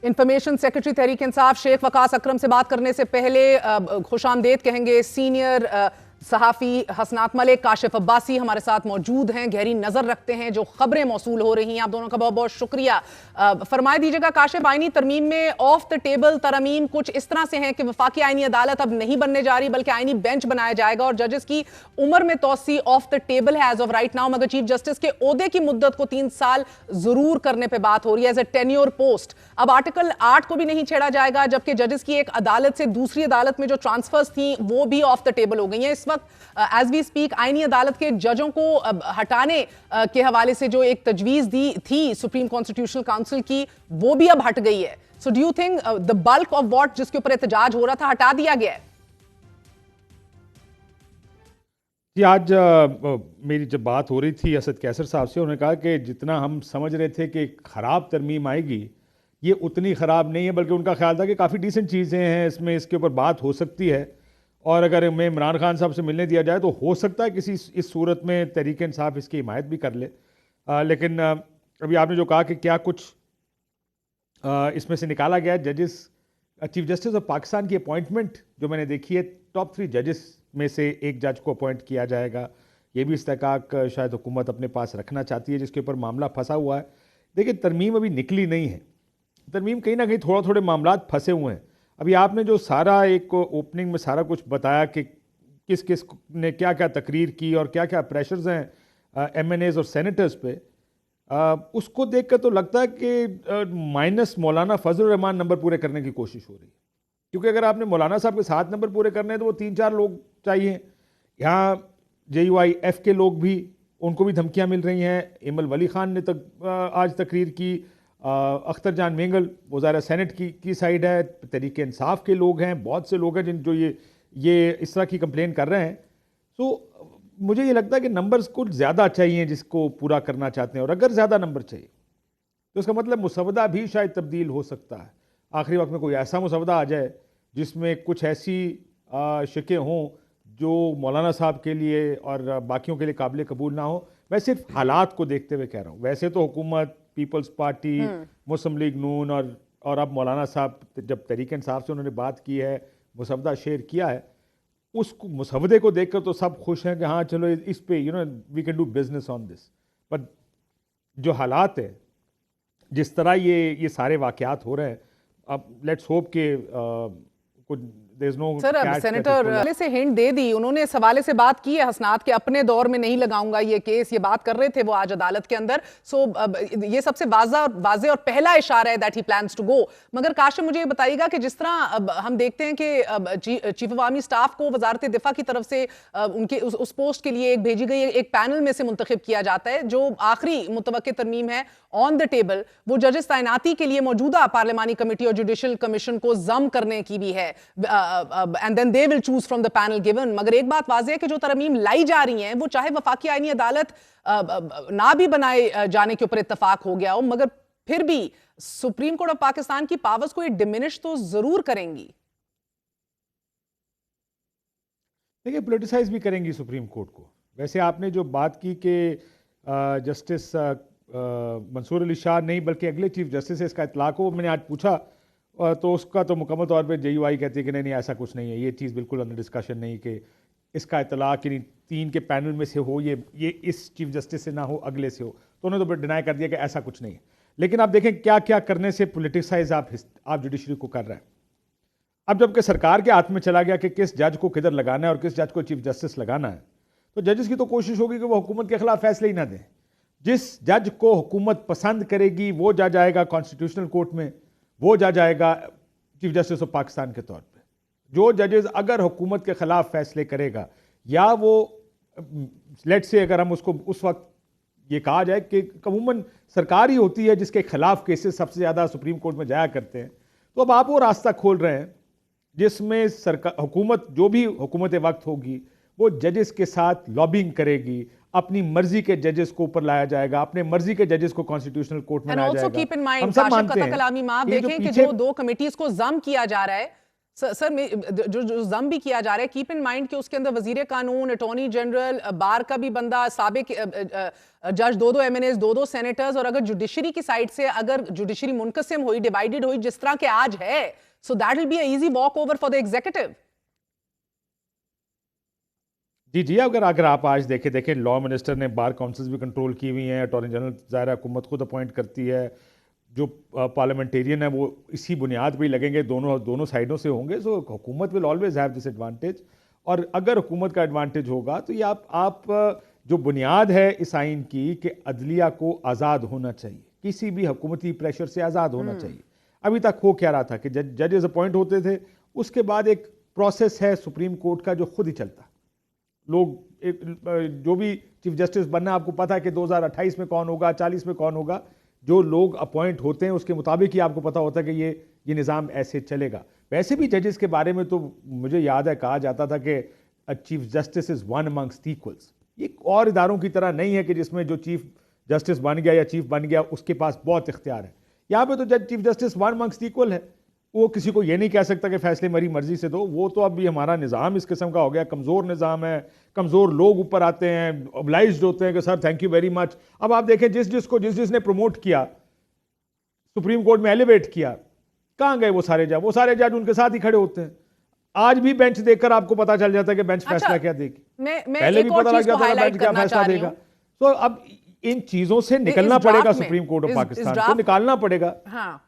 Information secretary Tehreek Insaf Sheikh Waqas अकरम से बात करने से पहले खुशामदेद कहेंगे सीनियर सहाफ़ी हसनात मलिक, काशिफ अब्बासी हमारे साथ मौजूद हैं, गहरी नज़र रखते हैं जो खबरें मौसूल हो रही हैं। आप दोनों का बहुत बहुत शुक्रिया। फरमाए दीजिएगा काशिफ, आईनी तरमीम में ऑफ द टेबल तरमीम कुछ इस तरह से हैं कि वफाकी आईनी अदालत अब नहीं बनने जा रही बल्कि आईनी बेंच बनाया जाएगा और जजेस की उम्र में तोसी ऑफ द टेबल है एज ऑफ राइट नाउ, मगर चीफ जस्टिस के ओहदे की मुद्दत को 3 साल जरूर करने पर बात हो रही है एज ए टेन्योर पोस्ट। अब आर्टिकल 8 को भी नहीं छेड़ा जाएगा, जबकि जजेस की एक अदालत से दूसरी अदालत में जो ट्रांसफर्स थी वो भी ऑफ द टेबल हो गई हैं। इस वक्त एज वी स्पीक आईनी अदालत के जजों को हटाने के हवाले से जो एक तजवीज दी थी सुप्रीम कॉन्स्टिट्यूशनल काउंसिल की वो भी अब हट गई है। So do you think the bulk of what जिसके ऊपर एहतजाज हो रहा था हटा दिया गया है? जी, आज मेरी जब बात हो रही थी असद कैसर साहब से, उन्होंने कहा कि जितना हम समझ रहे थे कि ख़राब तरमीम आएगी ये उतनी ख़राब नहीं है, बल्कि उनका ख्याल था कि काफ़ी डिसेंट चीज़ें हैं इसमें, इसके ऊपर बात हो सकती है और अगर हमें इमरान खान साहब से मिलने दिया जाए तो हो सकता है किसी इस सूरत में तहरीक इंसाफ इसकी हिमायत भी कर ले। लेकिन अभी आपने जो कहा कि क्या कुछ इसमें से निकाला गया है, जजेस चीफ जस्टिस ऑफ पाकिस्तान की अपॉइंटमेंट जो मैंने देखी है, टॉप 3 जजेस में से एक जज को अपॉइंट किया जाएगा। ये भी इस्तेहकाक शायद हुकूमत अपने पास रखना चाहती है जिसके ऊपर मामला फंसा हुआ है। देखिए, तरमीम अभी निकली नहीं है, तरमीम कहीं ना कहीं थोड़ा थोड़े मामला फंसे हुए हैं। अभी आपने जो सारा एक ओपनिंग में सारा कुछ बताया कि किस किस ने क्या क्या तकरीर की और क्या क्या प्रेशर्स हैं MNAs और सेनेटर्स पे, उसको देख कर तो लगता है कि माइनस मौलाना फजल रहमान नंबर पूरे करने की कोशिश हो रही है। क्योंकि अगर आपने मौलाना साहब के 7 नंबर पूरे करने हैं तो वो 3-4 लोग चाहिए। यहाँ JUIF के लोग भी, उनको भी धमकियाँ मिल रही हैं। इमल वली खान ने आज तकरीर की, अख्तर जान मेंगल वज़ारा सेनेट की साइड है, तहरीक इंसाफ के लोग हैं, बहुत से लोग हैं जिन जो ये इस तरह की कंप्लेन कर रहे हैं। तो मुझे ये लगता है कि नंबर्स कुछ ज़्यादा चाहिए जिसको पूरा करना चाहते हैं, और अगर ज़्यादा नंबर चाहिए तो इसका मतलब मुसवदा भी शायद तब्दील हो सकता है। आखिरी वक्त में कोई ऐसा मुसवदा आ जाए जिसमें कुछ ऐसी शिकें हों जो मौलाना साहब के लिए और बाकियों के लिए काबिल कबूल ना हो। मैं सिर्फ हालात को देखते हुए कह रहा हूँ। वैसे तो हुकूमत, पीपल्स पार्टी, मुस्लिम लीग नून और अब मौलाना साहब जब तहरीक इंसाफ से उन्होंने बात की है, मुसवदा शेयर किया है, उस मुसवदे को देखकर तो सब खुश हैं कि हाँ चलो इस पे we can do business on this. But जो हालात है, जिस तरह ये सारे वाकयात हो रहे हैं, अब लेट्स होप के कुछ सर अब सेनेटर से हिंट दे दी, उन्होंने इस हवाले से बात की है हसनात के अपने दौर में नहीं लगाऊंगा ये केस, ये बात कर रहे थे वो आज अदालत के अंदर। सो ये सबसे वाज़े और पहला इशारा है that he plans to go. मगर काशिफ मुझे ये बताइएगा कि जिस तरह अब हम देखते हैं कि चीफ ऑफ आर्मी स्टाफ को वजारत दिफा की तरफ से उनके उस पोस्ट के लिए एक भेजी गई एक पैनल में से मुंतखब किया जाता है, जो आखिरी मुतवक्किल तरमीम है ऑन द टेबल वो जजेस तैनाती के लिए मौजूदा पार्लिमानी कमेटी और जुडिशल कमीशन को जम करने की भी है, and then they will choose from the panel given. मगर एक बात वाज़ेह है कि जो तरमीम लाई जा रही हैं वो चाहे वफाकी आईनी अदालत ना भी बनाए जाने के ऊपर इत्तफाक हो गया हो, मगर फिर भी सुप्रीम कोर्ट ऑफ पाकिस्तान की पावर्स को ये डिमिनिश तो जरूर करेंगी। देखिए, पोलिटिसाइज भी करेंगी सुप्रीम कोर्ट को। वैसे आपने जो बात की कि जस्टिस मंसूर अली शाह नहीं बल्कि अगले चीफ जस्टिस है इसका इतलाक हो, मैंने आज पूछा तो उसका तो मुकम्मल तौर पे JUI कहती है कि नहीं ऐसा कुछ नहीं है, ये चीज़ बिल्कुल अंडर डिस्कशन नहीं कि इसका इतलाक यानी 3 के पैनल में से हो, ये इस चीफ जस्टिस से ना हो, अगले से हो। तो उन्होंने तो डिनाई कर दिया कि ऐसा कुछ नहीं है। लेकिन आप देखें क्या क्या करने से पोलिटिसाइज आप जुडिशरी को कर रहे हैं। अब जबकि सरकार के हाथ में चला गया कि किस जज को किधर लगाना है और किस जज को चीफ जस्टिस लगाना है, तो जजेस की तो कोशिश होगी कि वो हुकूमत के खिलाफ फैसले ही ना दें। जिस जज को हुकूमत पसंद करेगी वो जज आएगा कॉन्स्टिट्यूशनल कोर्ट में, वो जज आएगा चीफ जस्टिस ऑफ पाकिस्तान के तौर पे। जो जजेस अगर हुकूमत के खिलाफ फैसले करेगा, या वो लेट से अगर हम उसको उस वक्त ये कहा जाए कि अमूमन सरकार ही होती है जिसके खिलाफ केसेस सबसे ज़्यादा सुप्रीम कोर्ट में जाया करते हैं, तो अब आप वो रास्ता खोल रहे हैं जिसमें सरकार, हुकूमत जो भी हुकूमत वक्त होगी वो जजेस के साथ लॉबिंग करेगी, अपनी मर्जी के जजेस को ऊपर लाया जाएगा, अपने मर्जी के जजेस को कॉन्स्टिट्यूशनल कोर्ट में लाया जाएगा। हम सब मानते हैं। देखें कि जो 2 कमिटीज को जम किया जा रहा है, सर जो जम भी किया जा रहा है, कीप इन माइंड कि उसके अंदर वजीर कानून, अटॉर्नी जनरल, बार का भी बंदा, साबिक जज, दो एमएनएस, दो सेनेटर्स, और अगर जुडिशरी की साइड से अगर जुडिशरी मुनकसिम हुई, डिवाइडेड हुई जिस तरह के आज है, so that will be a easy walk over for the executive. जी, अगर आप आज देखें लॉ मिनिस्टर ने बार काउंसिल्स भी कंट्रोल की हुई हैं, अटॉर्नी जनरल ज़ाहिर हुकूमत खुद अपॉइंट करती है, जो पार्लियामेंटेरियन है वो इसी बुनियाद पे ही लगेंगे, दोनों साइडों से होंगे। सो हुकूमत will always have this advantage, और अगर हुकूमत का एडवांटेज होगा तो ये आप जो बुनियाद है इस आइन की कि अदलिया को आज़ाद होना चाहिए, किसी भी हुकूमती प्रेशर से आज़ाद होना चाहिए। अभी तक हो क्या रहा था कि जजेस अपॉइंट होते थे, उसके बाद एक प्रोसेस है सुप्रीम कोर्ट का जो खुद ही चलता, लोग जो भी चीफ जस्टिस बनना, आपको पता है कि 2028 में कौन होगा, 40 में कौन होगा, जो लोग अपॉइंट होते हैं उसके मुताबिक ही आपको पता होता है कि ये निज़ाम ऐसे चलेगा। वैसे भी जजेस के बारे में तो मुझे याद है कहा जाता था कि chief justice is one amongst equals. ये और इदारों की तरह नहीं है कि जिसमें जो चीफ जस्टिस बन गया या चीफ बन गया उसके पास बहुत इख्तियार है। यहाँ पे तो chief justice one amongst equal है, वो किसी को ये नहीं कह सकता कि फैसले मेरी मर्जी से दो। वो तो अब भी हमारा निज़ाम इस किस्म का हो गया, कमज़ोर निज़ाम है, कमज़ोर लोग ऊपर आते हैं, ऑब्लाइज्ड होते हैं कि sir thank you very much. अब आप देखें जिसने प्रमोट किया, सुप्रीम कोर्ट में एलिवेट किया, कहाँ गए वो सारे जज? वो सारे जज उनके साथ ही खड़े होते हैं। आज भी बेंच देखकर आपको पता चल जाता है कि बेंच फैसला क्या देगी। पहले भी पता लग जाता है बेंच क्या फैसला देगा। तो अब इन चीजों से निकलना पड़ेगा, सुप्रीम कोर्ट ऑफ पाकिस्तान को निकालना पड़ेगा। हाँ।